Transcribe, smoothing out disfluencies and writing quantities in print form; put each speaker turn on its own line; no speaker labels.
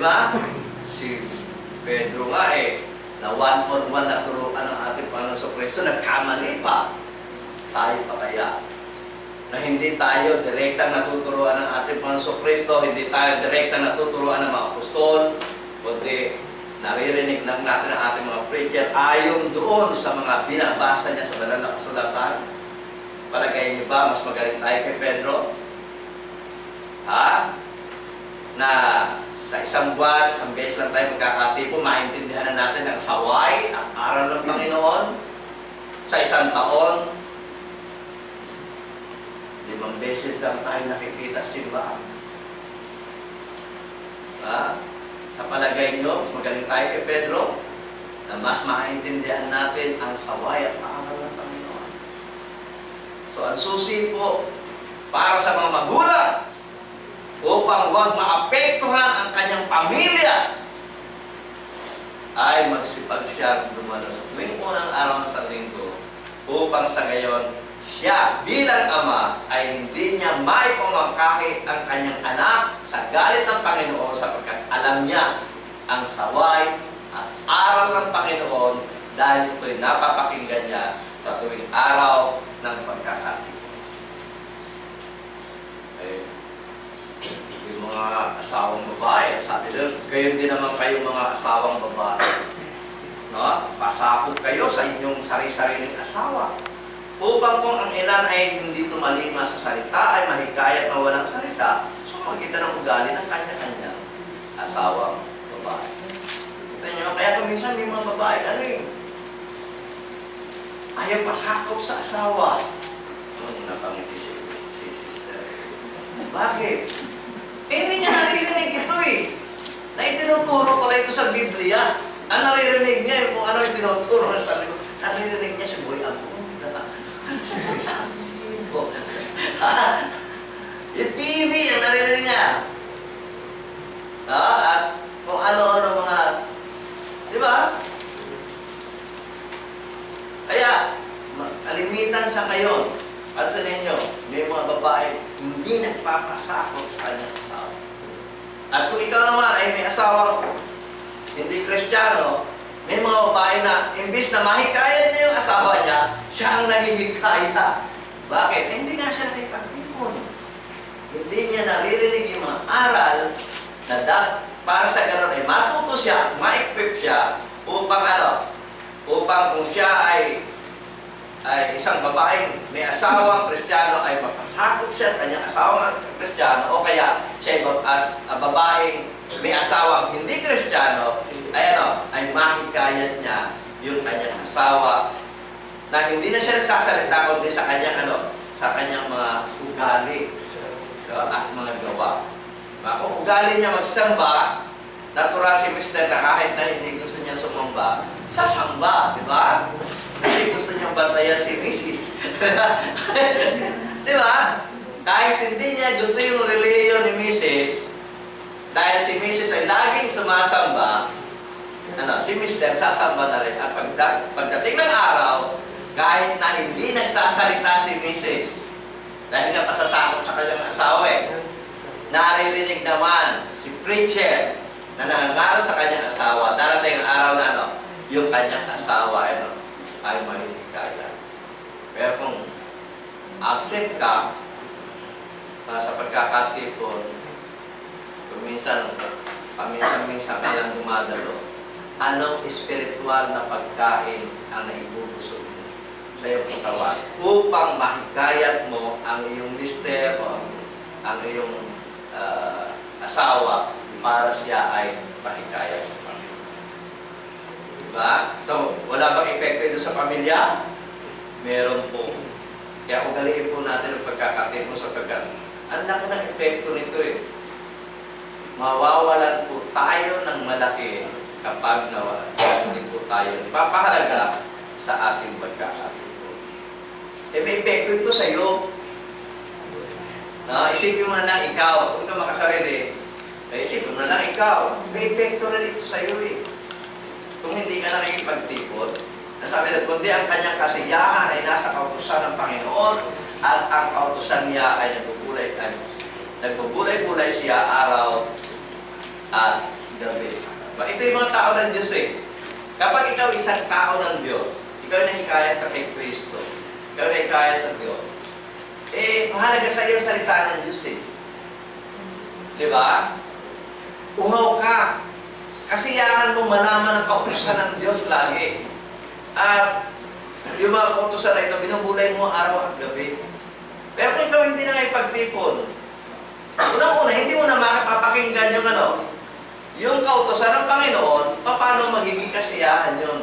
ba? Si Pedro nga na one-on-one na turuan ng ating Panginoon Kristo, nagkamali pa. Tayo pa kaya? Na hindi tayo direktang natuturuan ng ating Panginoon Kristo, hindi tayo direktang natuturuan ng mga apostol, kundi naririnig lang natin ang ating mga preacher ayon doon sa mga binabasa niya sa banal na kasulatan. Palagay niyo ba mas magaling tayo kay Pedro? Ha? Na sa isang buwan, isang beses lang tayo magkakatipo, maintindihan na natin ang saway, ang aral ng Panginoon. Sa isang taon, 5 beses lang tayo nakikita sa simbahan. Ha? Sa palagay nyo, mas magaling tayo kay Pedro, na mas maintindihan natin ang saway at aral ng Panginoon. So, ang susi po para sa mga magulang upang huwag maapektuhan ang kanyang pamilya ay magsipag siya dumalo sa tuwing unang araw sa linggo upang sa gayon siya bilang ama ay hindi niya maipamangkahi ang kanyang anak sa galit ng Panginoon sapagkat alam niya ang saway at aral ng Panginoon dahil ito'y napapakinggan niya sa tuwing araw ng pagkakatipo. Yung mga asawang babae, sabi doon, gayon din naman kayong mga asawang babae. No? Pasakot kayo sa inyong sari-sariling asawa. Upang kung ang ilan ay hindi tumalima sa salita, ay mahikayat na walang salita, so magkita ng ugali ng kanya-kanyang asawang babae. Kita nyo, kaya minsan may mga babae, ayaw pasakot sa asawa. Napangiti si sister. Bakit? Hindi niya naririnig ito na itinuturo pala ito sa Biblia. Ang naririnig niya, kung ano itinuturo sa Biblia, naririnig niya si Boy Abunda. Yung TV, ang naririnig niya. At kung ano-ano mga, di ba? Kaya, kalimitan sa ngayon, pansin ninyo, may mga babae hindi nagpapasakot sa kanyang asawa. At kung ikaw naman ay may asawang hindi Kristiyano, may mga babae na imbis na mahikayan niya yung asawa niya, siya ang nahihikaya. Bakit? Hindi nga siya nakipagtipon. Hindi niya naririnig yung mga aral na para sa gano'n ay matuto siya, ma-equip siya upang upang kung siya ay isang babaeng may asawang Kristiyano ay mapasakop siya at kanyang asawang Kristiyano o kaya siya ay babaeng may asawang hindi Kristiyano ay mahikayat niya yung kanyang asawa na hindi na siya nagsasalita kundi sa kanyang mga ugali at mga gawa. Kung ugali niya magsamba, natural si Mr. na kahit na hindi gusto niya sumamba, sasamba, di ba? Kasi gusto niyang bantayan si Mrs. Di ba? Kahit hindi niya gusto yung reliyon ni Mrs., dahil si Mrs. ay laging sumasamba, si Mr. sasamba na rin. At pagdating ng araw, kahit na hindi nagsasalita si Mrs., dahil nga pasasakot sa kanyang asawa naririnig naman si preacher na nangangaral sa kanyang asawa, darating ang araw na yung kanyang asawa ay mahihikaya. Pero kung absent ka sa pagkakatipon, paminsan-minsan ka lang dumadalo, anong espiritual na pagkain ang naibubusog mo sa iyong katawan upang mahikayat mo ang iyong mister o ang iyong asawa para siya ay mahikayat sa Panginoon. Diba? So, wala bang epekto ito sa pamilya? Meron po. Kaya ugaliin po natin ang pagkakatipon sa pagkat. Ang laki ng epekto nito Mawawalan po tayo ng malaki kapag hindi po tayo nagpapahalaga sa ating pagkakatipon. May epekto ito sa iyo. Isipin mo na lang ikaw, kung ikaw makasarili, isipin mo na lang ikaw, may epekto rin ito sa iyo Kung hindi ka nakikipagtipon, nasabi na, kundi ang kanyang kasiyahan ay nasa kautusan ng Panginoon at ang kautusan niya ay nagbubulay-bulay siya araw at Ito yung mga tao ng Diyos eh. Kapag ikaw isang tao ng Diyos, ikaw nahikayat ka kay Kristo, ikaw nahikayat sa Diyos, mahalaga sa iyo salita ng Diyos eh. Di ba? Uhaw ka. Kasiyahan mo malaman ang kautusan ng Diyos lagi. At yung mga kautusan na ito, binubulay mo araw at gabi. Pero kung ikaw hindi na ipagtipon, unang-una, hindi mo na makapapakinggan yung yung kautusan ng Panginoon, paano magiging kasiyahan yun?